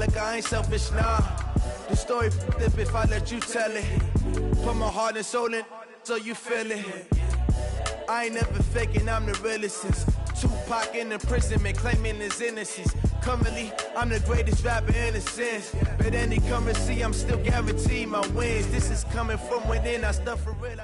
like I ain't selfish, nah. The story flip if I let you tell it. Put my heart and soul in so you feel it. I ain't never faking, I'm the realest since Tupac in the prison, man, claiming his innocence. Currently, I'm the greatest rapper in a sense. But any come and see, I'm still guaranteed my wins. This is coming from within, I stuff for real.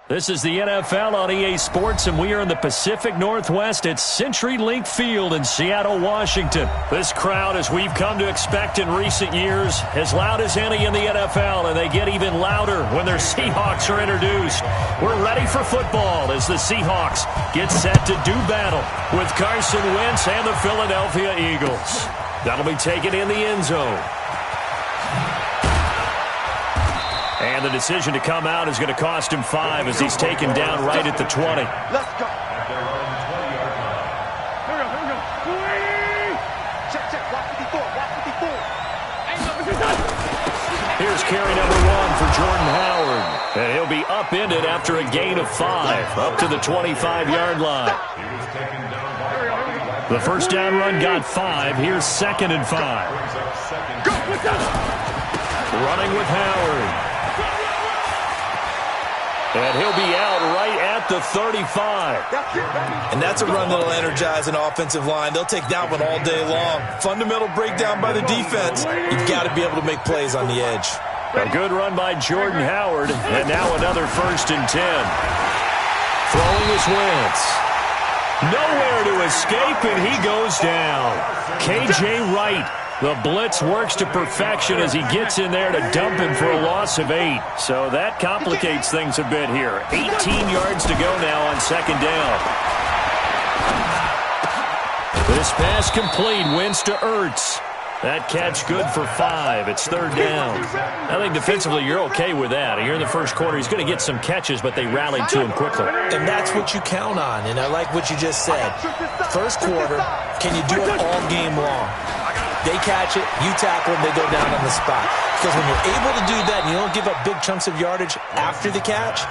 This is the NFL on EA Sports, and we are in the Pacific Northwest at CenturyLink Field in Seattle, Washington. This crowd, as we've come to expect in recent years, as loud as any in the NFL, and they get even louder when their Seahawks are introduced. We're ready for football as the Seahawks get set to do battle with Carson Wentz and the Philadelphia Eagles. That'll be taken in the end zone. And the decision to come out is going to cost him 5 as he's taken down right at the 20. Let's go. Here's carry number 1 for Jordan Howard. And he'll be upended after a gain of 5 up to the 25-yard line. The first down run got 5. Here's 2nd and 5. Running with Howard. And he'll be out right at the 35. And that's a run that'll energize an offensive line. They'll take that one all day long. Fundamental breakdown by the defense. You've got to be able to make plays on the edge. A good run by Jordan Howard. And now another 1st and 10. Throwing is Wentz. Nowhere to escape, and he goes down. K.J. Wright. The blitz works to perfection as he gets in there to dump him for a loss of 8. So that complicates things a bit here. 18 yards to go now on 2nd down. This pass complete. Wentz to Ertz. That catch good for 5. It's 3rd down. I think defensively you're okay with that. Here in the first quarter, he's going to get some catches, but they rallied to him quickly. And that's what you count on, and I like what you just said. First quarter, can you do it all game long? They catch it, you tackle them, they go down on the spot. Because when you're able to do that and you don't give up big chunks of yardage after the catch,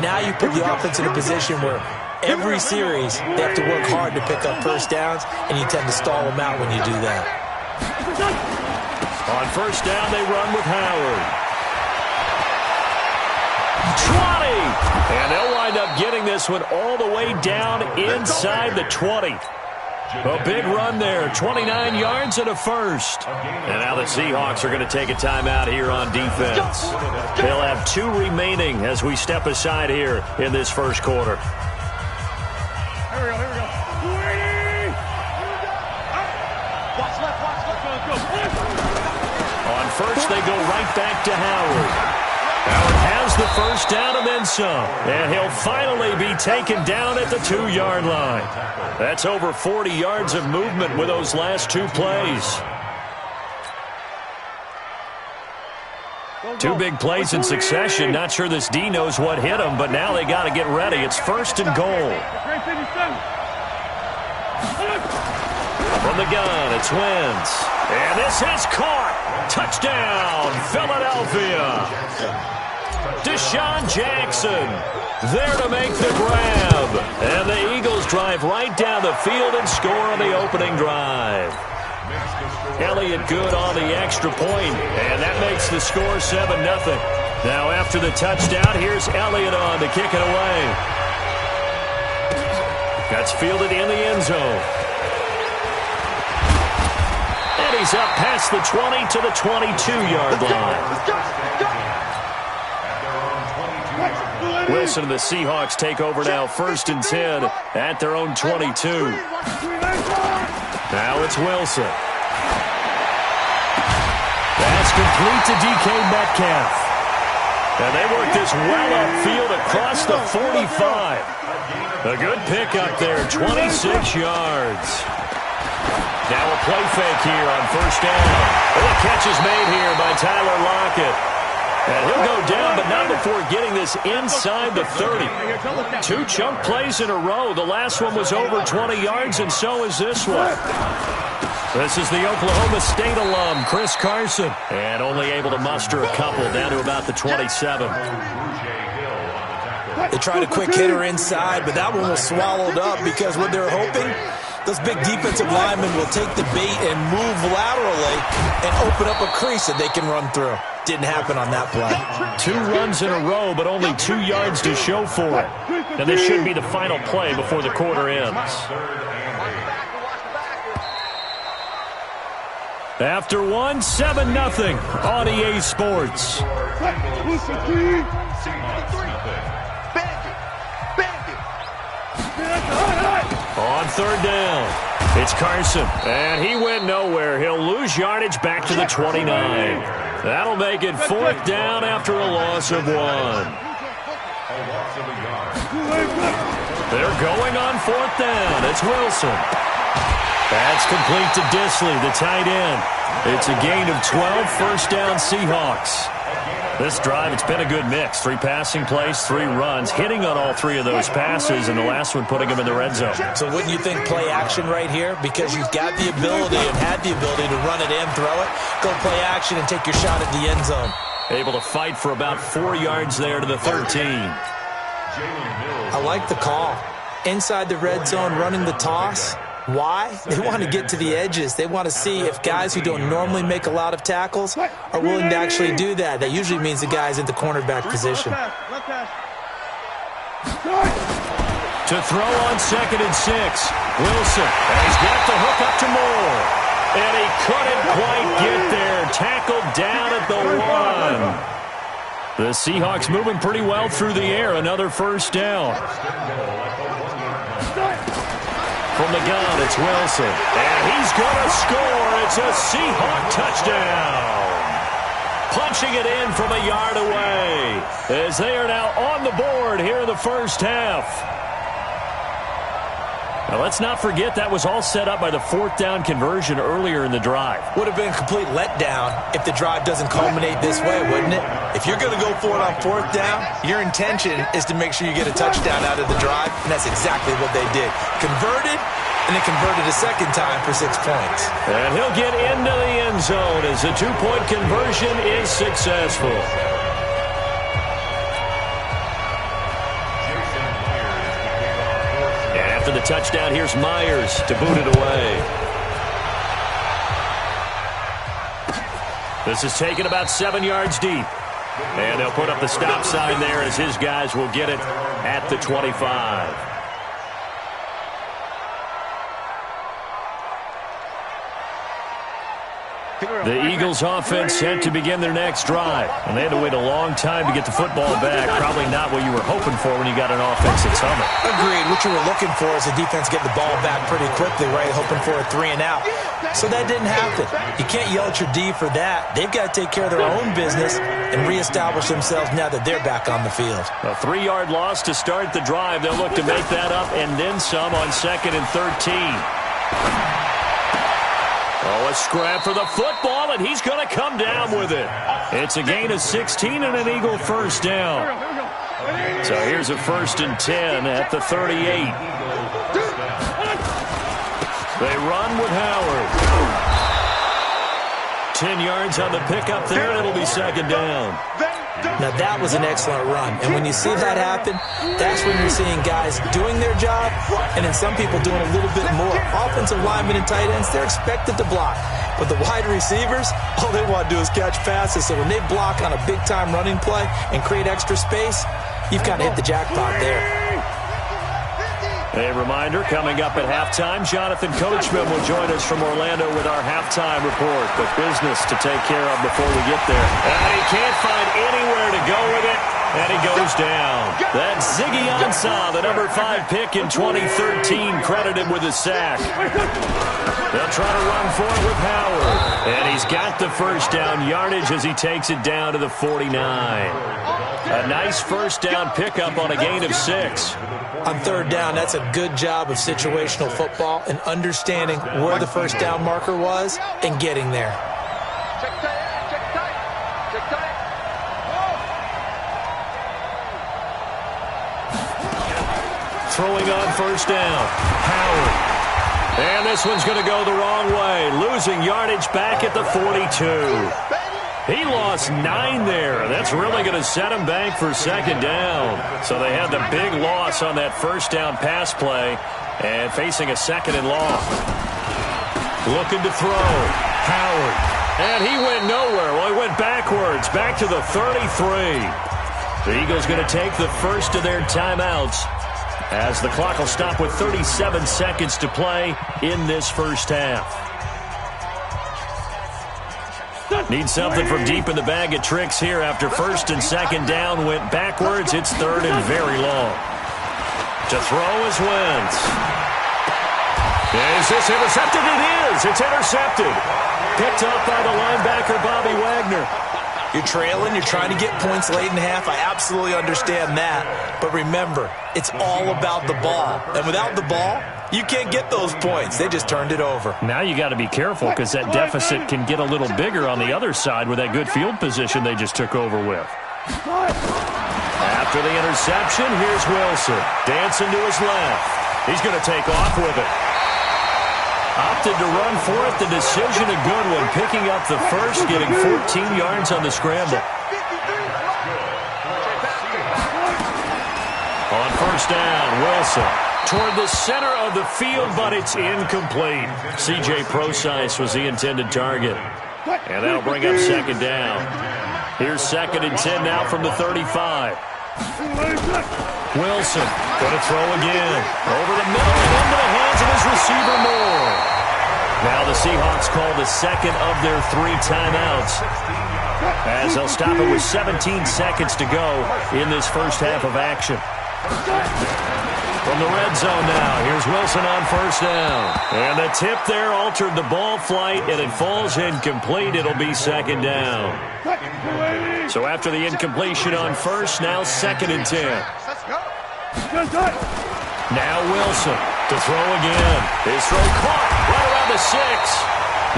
now you put the offense in a position where every series they have to work hard to pick up first downs, and you tend to stall them out when you do that. On 1st down, they run with Howard. 20! And they'll wind up getting this one all the way down inside the 20. A big run there, 29 yards and a 1st. And now the Seahawks are going to take a timeout here on defense. They'll have 2 remaining as we step aside here in this first quarter. Here we go. Watch left. On 1st, they go right back to Howard. Howard has the first down and then some. And he'll finally be taken down at the 2-yard line. That's over 40 yards of movement with those last 2 plays. 2 big plays in succession. Not sure this D knows what hit him, but now they got to get ready. It's 1st and goal. From the gun, it's Wentz. And this is caught. Touchdown, Philadelphia. Deshaun Jackson there to make the grab. And the Eagles drive right down the field and score on the opening drive. Elliott good on the extra point, and that makes the score 7-0. Now after the touchdown, here's Elliott on to kick it away. That's fielded in the end zone. And he's up past the 20 to the 22-yard line. Wilson and the Seahawks take over now, 1st and 10 at their own 22. Now it's Wilson. Pass complete to DK Metcalf. And they work this well upfield across the 45. A good pickup there, 26 yards. Now a play fake here on 1st down. And the catch is made here by Tyler Lockett. And he'll go down, but not before getting this inside the 30. 2 chunk plays in a row. The last one was over 20 yards, and so is this one. This is the Oklahoma State alum, Chris Carson. And only able to muster a couple down to about the 27. They tried a quick hitter inside, but that one was swallowed up because what they're hoping, Those big defensive linemen will take the bait and move laterally and open up a crease that they can run through. Didn't happen on that play. 2 runs in a row, but only 2 yards to show for it. And this should be the final play before the quarter ends. After 1, 7-0 on EA Sports. On 3rd down, it's Carson, and he went nowhere. He'll lose yardage back to the 29. That'll make it 4th down after a loss of 1. They're going on 4th down. It's Wilson. That's complete to Disley, the tight end. It's a gain of 12, 1st down Seahawks. This drive, it's been a good mix. 3 passing plays, 3 runs, hitting on all 3 of those passes, and the last one putting them in the red zone. So wouldn't you think play action right here? Because you've got the ability and had the ability to run it and throw it. Go play action and take your shot at the end zone. Able to fight for about 4 yards there to the 13. I like the call. Inside the red zone, running the toss. Why? They want to get to the edges. They want to see if guys who don't normally make a lot of tackles are willing to actually do that. That usually means the guy's in the cornerback position. To throw on 2nd and 6. Wilson. And he's got the hook up to Moore. And he couldn't quite get there. Tackled down at the 1. The Seahawks moving pretty well through the air. Another 1st down. From the gun, it's Wilson. And he's going to score. It's a Seahawk touchdown. Punching it in from a yard away as they are now on the board here in the 1st half. Now, let's not forget that was all set up by the 4th down conversion earlier in the drive. Would have been a complete letdown if the drive doesn't culminate this way, wouldn't it? If you're going to go for it on 4th down, your intention is to make sure you get a touchdown out of the drive, and that's exactly what they did. Converted, and then converted a 2nd time for 6 points. And he'll get into the end zone as the 2-point conversion is successful. After the touchdown, here's Myers to boot it away. This is taken about 7 yards deep. And they'll put up the stop sign there as his guys will get it at the 25. The Eagles offense set to begin their next drive. And they had to wait a long time to get the football back. Probably not what you were hoping for when you got an offense that's humming. Agreed. What you were looking for is the defense getting the ball back pretty quickly, right? Hoping for a 3 and out. So that didn't happen. You can't yell at your D for that. They've got to take care of their own business and reestablish themselves now that they're back on the field. A 3-yard loss to start the drive. They'll look to make that up and then some on 2nd and 13. Oh, a scrap for the football, and he's going to come down with it. It's a gain of 16 and an Eagle 1st down. So here's a 1st and 10 at the 38. They run with Howard. 10 yards on the pickup there, and it'll be 2nd down. Now, that was an excellent run. And when you see that happen, that's when you're seeing guys doing their job and then some people doing a little bit more. Offensive linemen and tight ends, they're expected to block. But the wide receivers, all they want to do is catch passes. So when they block on a big-time running play and create extra space, you've kind of hit the jackpot there. A reminder, coming up at halftime, Jonathan Coachman will join us from Orlando with our halftime report. But business to take care of before we get there. And he can't find anywhere to go with it, and he goes down. That's Ziggy Ansah, the number 5 pick in 2013, credited with a sack. They'll try to run for it with Howard. And he's got the 1st down yardage as he takes it down to the 49. A nice 1st down pickup on a gain of 6. On 3rd down, that's a good job of situational football and understanding where the 1st down marker was and getting there. Throwing on 1st down, Howard. And this one's going to go the wrong way, losing yardage back at the 42. He lost 9 there. That's really going to set him back for 2nd down. So they had the big loss on that 1st down pass play. And facing a 2nd and long. Looking to throw. Howard. And he went nowhere. Well, he went backwards. Back to the 33. The Eagles going to take the first of their timeouts as the clock will stop with 37 seconds to play in this first half. Need something from deep in the bag of tricks here after 1st and 2nd down went backwards. It's 3rd and very long. To throw is Wentz. Is this intercepted? It is. It's intercepted. Picked up by the linebacker, Bobby Wagner. You're trailing. You're trying to get points late in the half. I absolutely understand that. But remember, it's all about the ball. And without the ball, you can't get those points. They just turned it over. Now you got to be careful because that deficit can get a little bigger on the other side with that good field position they just took over with. After the interception, here's Wilson. Dancing to his left. He's going to take off with it. Opted to run for it. The decision a good one. Picking up the first, getting 14 yards on the scramble. On 1st down, Wilson. Toward the center of the field, but it's incomplete. C.J. Procise was the intended target. And that'll bring up 2nd down. Here's 2nd and 10 now from the 35. Wilson going to throw again. Over the middle and into the hands of his receiver Moore. Now the Seahawks call the 2nd of their 3 timeouts as they'll stop it with 17 seconds to go in this first half of action. From the red zone now, here's Wilson on 1st down. And the tip there altered the ball flight, and it falls incomplete. It'll be 2nd down. So after the incompletion on 1st, now 2nd and 10. Now Wilson to throw again. His throw caught right around the 6.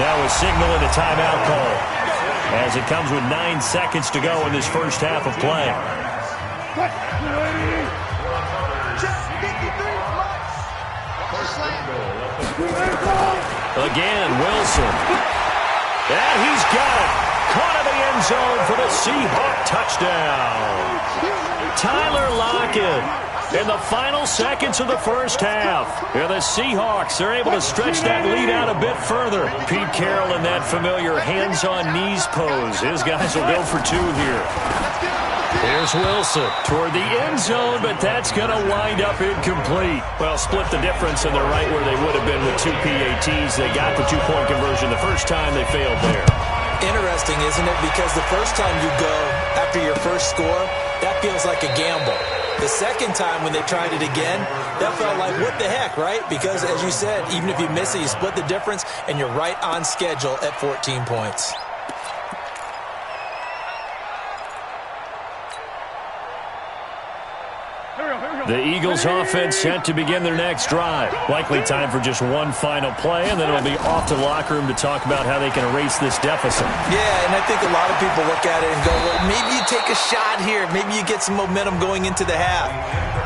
Now a signal and a timeout call as it comes with 9 seconds to go in this first half of play. Again, Wilson. And he's got it. Caught in the end zone for the Seahawk touchdown. Tyler Lockett in the final seconds of the first half. And the Seahawks are able to stretch that lead out a bit further. Pete Carroll in that familiar hands-on-knees pose. His guys will go for 2 here. Here's Wilson toward the end zone, but that's going to wind up incomplete. Well, split the difference, and they're right where they would have been with 2 PATs. They got the 2-point conversion the first time. They failed there. Interesting, isn't it? Because the first time you go after your first score, that feels like a gamble. The second time when they tried it again, that felt like, what the heck, right? Because, as you said, even if you miss it, you split the difference, and you're right on schedule at 14 points. The Eagles offense set to begin their next drive. Likely time for just one final play, and then it'll be off to the locker room to talk about how they can erase this deficit. Yeah, and I think a lot of people look at it and go, well, maybe you take a shot here. Maybe you get some momentum going into the half.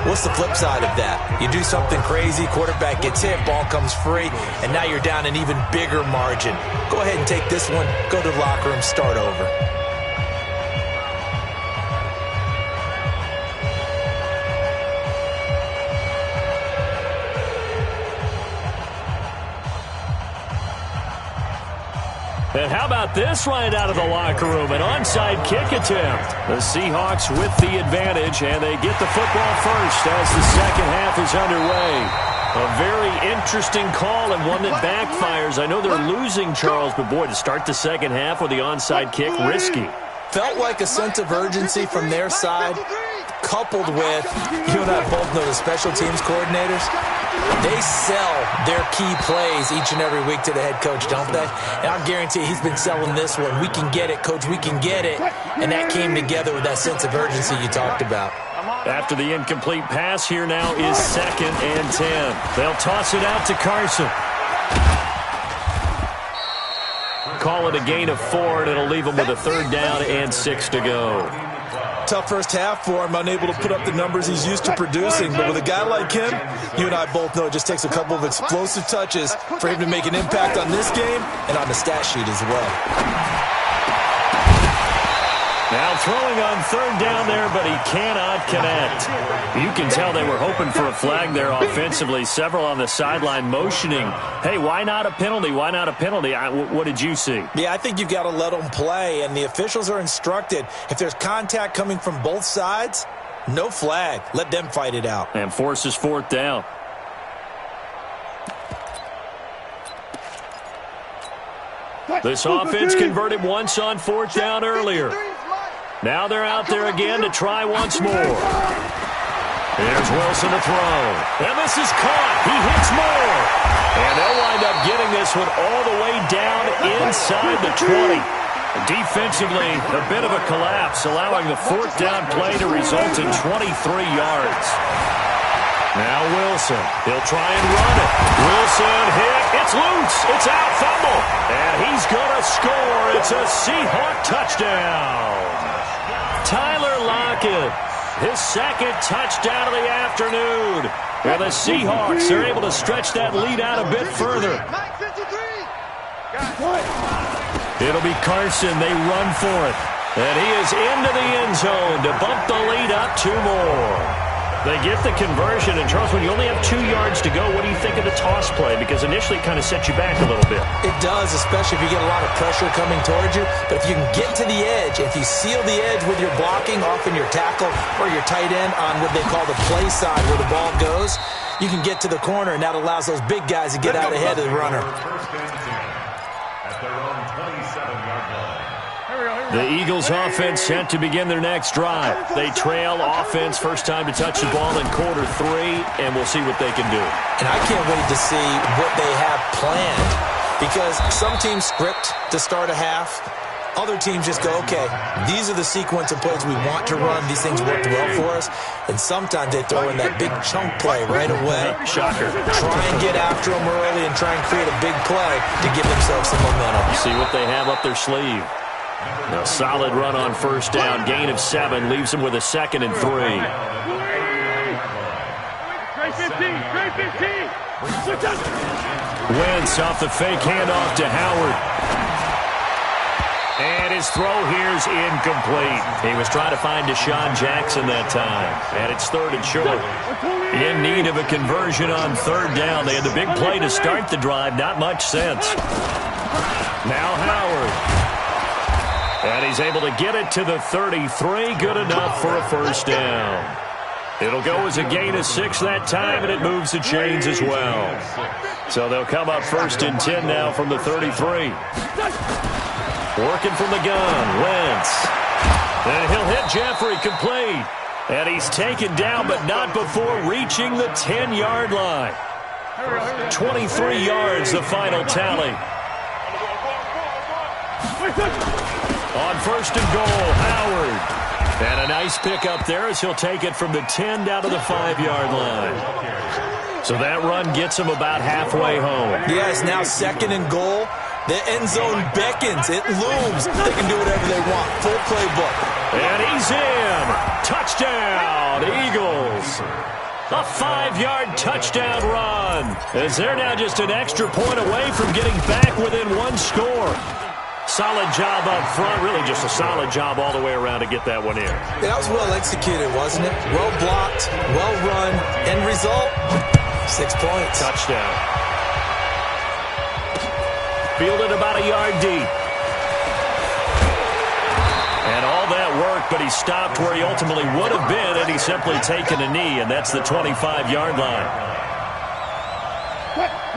What's the flip side of that? You do something crazy, quarterback gets hit, ball comes free, and now you're down an even bigger margin. Go ahead and take this one, go to the locker room, start over. And how about this right out of the locker room? An onside kick attempt. The Seahawks with the advantage, and they get the football first as the second half is underway. A very interesting call and one that backfires. I know they're losing, Charles, but boy, to start the second half with the onside kick, risky. Felt like a sense of urgency from their side, coupled with, you and I both know the special teams coordinators, they sell their key plays each and every week to the head coach, don't they? And I guarantee he's been selling this one. We can get it, coach, we can get it. And that came together with that sense of urgency you talked about. After the incomplete pass, here now is 2nd and 10. They'll toss it out to Carson. Call it a gain of 4, and it'll leave them with a 3rd down and 6 to go. Tough first half for him, unable to put up the numbers he's used to producing. But with a guy like him, you and I both know it just takes a couple of explosive touches for him to make an impact on this game and on the stat sheet as well. Now throwing on third down there, but he cannot connect. You can tell they were hoping for a flag there offensively. Several on the sideline motioning, hey, why not a penalty? Why not a penalty? What did you see? Yeah, I think you've got to let them play, and the officials are instructed. If there's contact coming from both sides, no flag. Let them fight it out. And forces fourth down. This offense converted once on fourth down earlier. Now they're out there again to try once more. Here's Wilson to throw. And this is caught. He hits more. And they'll wind up getting this one all the way down inside the 20. Defensively, a bit of a collapse, allowing the fourth down play to result in 23 yards. Now Wilson. He'll try and run it. Wilson hit. It's loose. It's out. Fumble. And he's going to score. It's a Seahawk touchdown. Tyler Lockett, his second touchdown of the afternoon. And the Seahawks are able to stretch that lead out a bit further. It'll be Carson. They run for it. And he is into the end zone to bump the lead up 2 more. They get the conversion, and Charles, when you only have 2 yards to go, what do you think of the toss play? Because initially it kind of sets you back a little bit. It does, especially if you get a lot of pressure coming towards you. But if you can get to the edge, if you seal the edge with your blocking, often your tackle or your tight end on what they call the play side where the ball goes, you can get to the corner, and that allows those big guys to get out ahead of the runner. The Eagles offense set to begin their next drive. They trail offense, first time to touch the ball in quarter 3, and we'll see what they can do. And I can't wait to see what they have planned, because some teams script to start a half. Other teams just go, okay, these are the sequence of plays we want to run. These things worked well for us. And sometimes they throw in that big chunk play right away. Shocker. Try and get after them early and try and create a big play to give themselves some momentum. See what they have up their sleeve. A solid run on first down. Gain of 7 leaves them with a 2nd and 3. Wentz off the fake handoff to Howard. And his throw here's incomplete. He was trying to find Deshaun Jackson that time. And it's 3rd and short. In need of a conversion on 3rd down. They had the big play to start the drive. Not much sense. Now Howard. And he's able to get it to the 33. Good enough for a first down. It'll go as a gain of 6 that time, and it moves the chains as well. So they'll come up 1st and 10 now from the 33. Working from the gun, Wentz. And he'll hit Jeffrey, complete. And he's taken down, but not before reaching the 10-yard line. 23 yards, the final tally. On 1st and goal, Howard. And a nice pickup there as he'll take it from the 10 down to the 5-yard line. So that run gets him about halfway home. Yeah, it's now 2nd and goal. The end zone beckons. It looms. They can do whatever they want. Full playbook. And he's in. Touchdown, Eagles. A 5-yard touchdown run. As they're now just an extra point away from getting back within 1 score. Solid job up front. Really just a solid job all the way around to get that one in. That was well executed, wasn't it? Well blocked, well run. End result, 6 points. Touchdown. Fielded about a yard deep. And all that work, but he stopped where he ultimately would have been had he simply taken a knee, and that's the 25-yard line.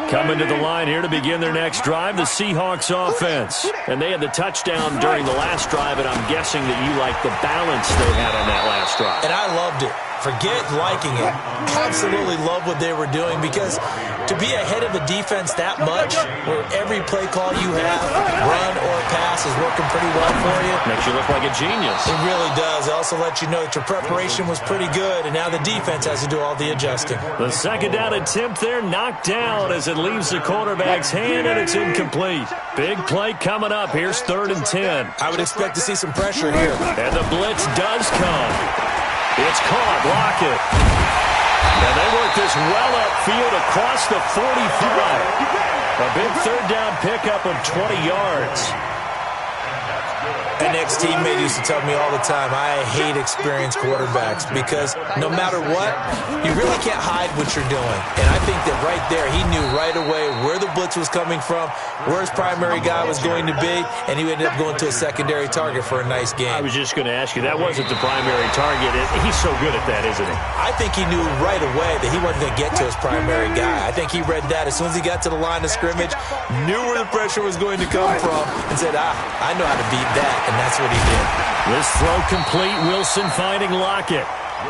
Coming to the line here to begin their next drive, the Seahawks offense. And they had the touchdown during the last drive, and I'm guessing that you like the balance they had on that last drive. And I loved it. Forget liking it. Absolutely love what they were doing, because to be ahead of the defense that much, where every play call you have, run or pass, is working pretty well for you. Makes you look like a genius. It really does. It also lets you know that your preparation was pretty good, and now the defense has to do all the adjusting. The 2nd down attempt there knocked down as it leaves the quarterback's hand, and it's incomplete. Big play coming up. Here's 3rd and 10. I would expect to see some pressure here. And the blitz does come. It's caught. Lockett. And they work this well upfield across the 45. A big 3rd down pickup of 20 yards. An ex-teammate used to tell me all the time, I hate experienced quarterbacks because no matter what, you really can't hide what you're doing. And I think that right there, he knew right away where the blitz was coming from, where his primary guy was going to be, and he ended up going to a secondary target for a nice game. I was just going to ask you, that wasn't the primary target. He's so good at that, isn't he? I think he knew right away that he wasn't going to get to his primary guy. I think he read that as soon as he got to the line of scrimmage, knew where the pressure was going to come from, and said, I know how to beat that. And that's what he did. This throw complete. Wilson finding Lockett.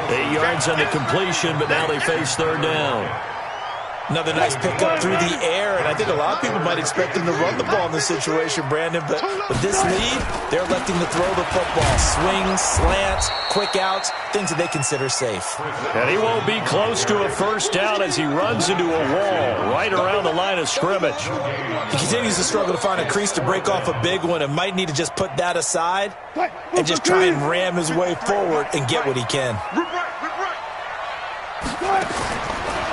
8 yards on the completion, but now they face third down. Another nice pickup through the air, and I think a lot of people might expect him to run the ball in this situation, Brandon, but with this lead, they're electing to throw the football. Swings, slants, quick outs, things that they consider safe. And he won't be close to a first down as he runs into a wall right around the line of scrimmage. He continues to struggle to find a crease to break off a big one and might need to just put that aside and just try and ram his way forward and get what he can.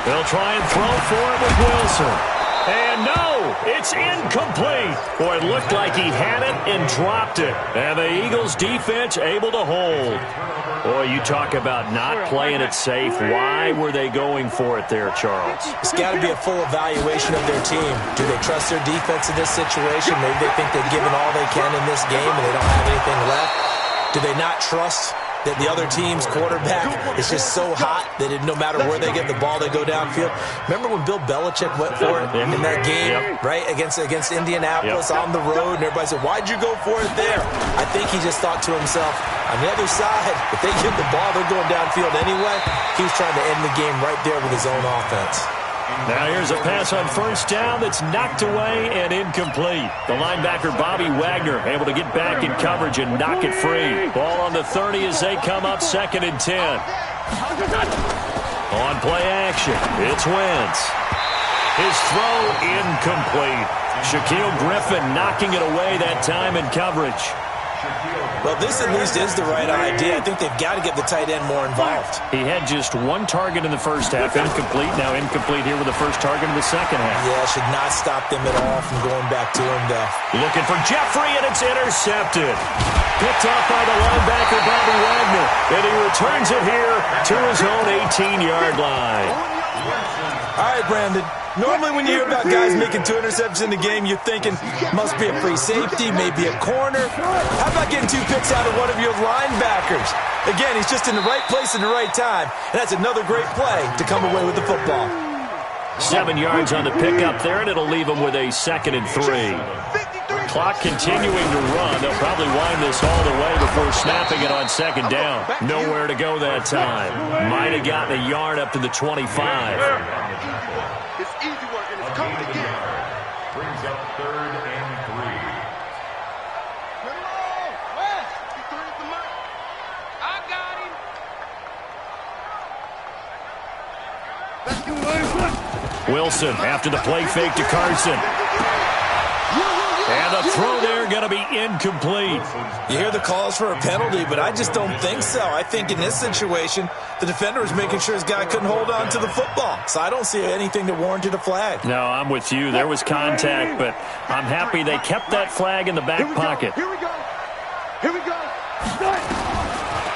They'll try and throw for it with Wilson. And no, it's incomplete. Boy, it looked like he had it and dropped it. And the Eagles defense able to hold. Boy, you talk about not playing it safe. Why were they going for it there, Charles? It's got to be a full evaluation of their team. Do they trust their defense in this situation? Maybe they think they've given all they can in this game and they don't have anything left. Do they not trust that the other team's quarterback is just so hot that no matter where they get the ball, they go downfield? Remember when Bill Belichick went for it in that game, right, against Indianapolis on the road, and everybody said, why'd you go for it there? I think he just thought to himself, on the other side, if they get the ball, they're going downfield anyway. He was trying to end the game right there with his own offense. Now here's a pass on first down that's knocked away and incomplete. The linebacker, Bobby Wagner, able to get back in coverage and knock it free. Ball on the 30 as they come up 2nd and 10. On play action, it's Wentz. His throw incomplete. Shaquille Griffin knocking it away that time in coverage. Well, this at least is the right idea. I think they've got to get the tight end more involved. He had just one target in the first half, incomplete. Now incomplete here with the first target in the second half. Yeah, should not stop them at all from going back to him, though. Looking for Jeffrey, and it's intercepted. Picked off by the linebacker, Bobby Wagner. And he returns it here to his own 18-yard line. All right, Brandon. Normally when you hear about guys making 2 interceptions in the game, you're thinking, must be a free safety, maybe a corner. How about getting 2 picks out of one of your linebackers? Again, he's just in the right place at the right time, and that's another great play to come away with the football. 7 yards on the pickup there, and it'll leave him with a 2nd and 3. Clock continuing to run. They'll probably wind this all the way before snapping it on 2nd down. Nowhere to go that time. Might have gotten a yard up to the 25. It's easy work, and it's coming again. Brings up 3rd and 3. Come on, West. He threw the mic. I got him. Wilson after the play fake to Carson. And the throw there going to be incomplete. You hear the calls for a penalty, but I just don't think so. I think in this situation, the defender was making sure his guy couldn't hold on to the football. So I don't see anything that warranted a flag. No, I'm with you. There was contact, but I'm happy they kept that flag in the back pocket. Here we go. Here we go.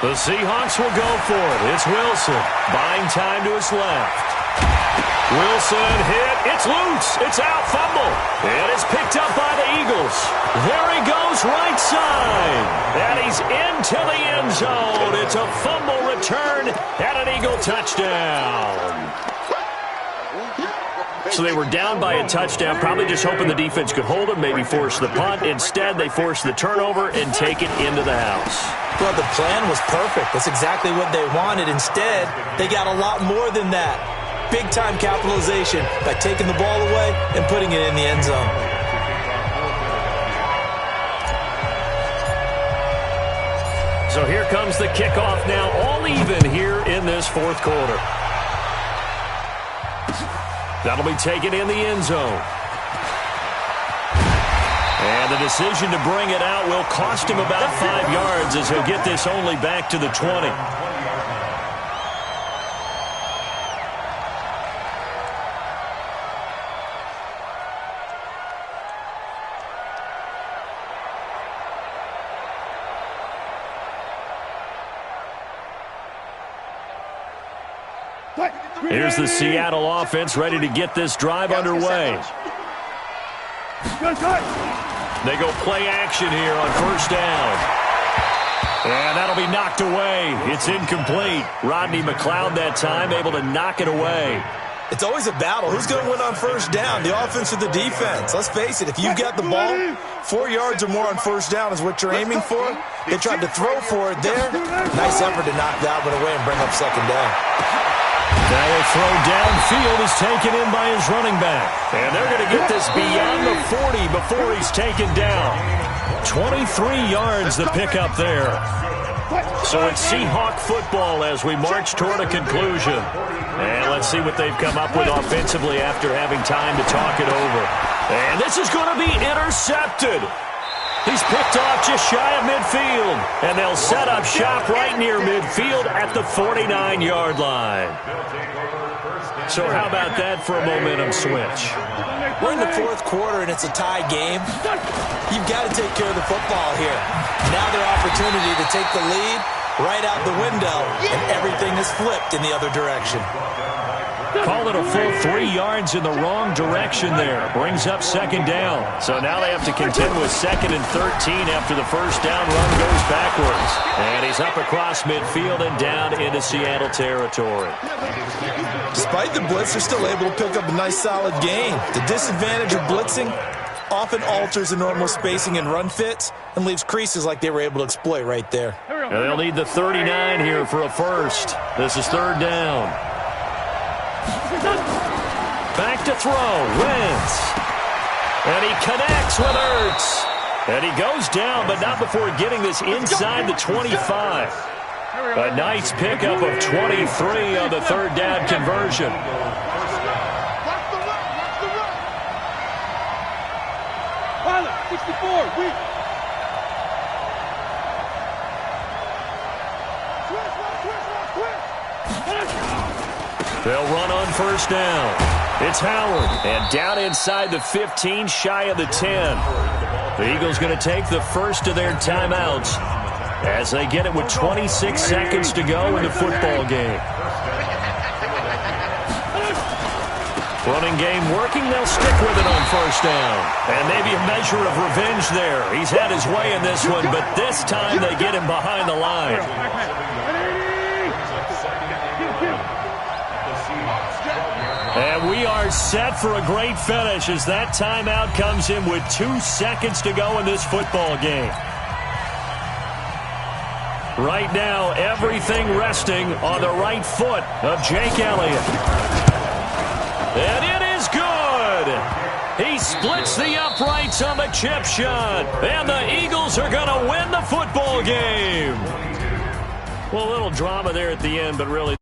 The Seahawks will go for it. It's Wilson. Buying time to his left. Wilson hit. It's loose. It's out. Fumble. And it's picked up by the Eagles. There he goes right side. And he's into the end zone. It's a fumble return and an Eagle touchdown. So they were down by a touchdown, probably just hoping the defense could hold them, maybe force the punt. Instead, they forced the turnover and take it into the house. Well, the plan was perfect. That's exactly what they wanted. Instead, they got a lot more than that. Big-time capitalization by taking the ball away and putting it in the end zone. So here comes the kickoff now, all even here in this 4th quarter. That'll be taken in the end zone. And the decision to bring it out will cost him about 5 yards as he'll get this only back to the 20. Here's the Seattle offense ready to get this drive underway. They go play action here on first down. And that'll be knocked away. It's incomplete. Rodney McLeod that time able to knock it away. It's always a battle. Who's going to win on first down, the offense or the defense? Let's face it, if you've got the ball, 4 yards or more on first down is what you're aiming for. They tried to throw for it there. Nice effort to knock that one away and bring up second down. Now a throw downfield is taken in by his running back. And they're going to get this beyond the 40 before he's taken down. 23 yards the pickup there. So it's Seahawk football as we march toward a conclusion. And let's see what they've come up with offensively after having time to talk it over. And this is going to be intercepted. He's picked off just shy of midfield. And they'll set up shop right near midfield at the 49-yard line. So how about that for a momentum switch? We're in the fourth quarter, and it's a tie game. You've got to take care of the football here. Now their opportunity to take the lead right out the window, and everything is flipped in the other direction. Call it a full 3 yards in the wrong direction there. Brings up second down. So now they have to contend with 2nd and 13 after the first down run goes backwards. And he's up across midfield and down into Seattle territory. Despite the blitz, they're still able to pick up a nice solid gain. The disadvantage of blitzing often alters the normal spacing and run fits and leaves creases like they were able to exploit right there. And they'll need the 39 here for a first. This is third down. Back to throw. Wentz. And he connects with Ertz. And he goes down, but not before getting this inside the 25. A nice pickup of 23 on the third down conversion. Watch the run. 64. They'll run on first down. It's Howard. And down inside the 15, shy of the 10. The Eagles going to take the first of their timeouts as they get it with 26 seconds to go in the football game. Running game working. They'll stick with it on first down. And maybe a measure of revenge there. He's had his way in this one, but this time they get him behind the line. And we are set for a great finish as that timeout comes in with 2 seconds to go in this football game. Right now, everything resting on the right foot of Jake Elliott. And it is good. He splits the uprights on the chip shot. And the Eagles are going to win the football game. Well, a little drama there at the end, but really...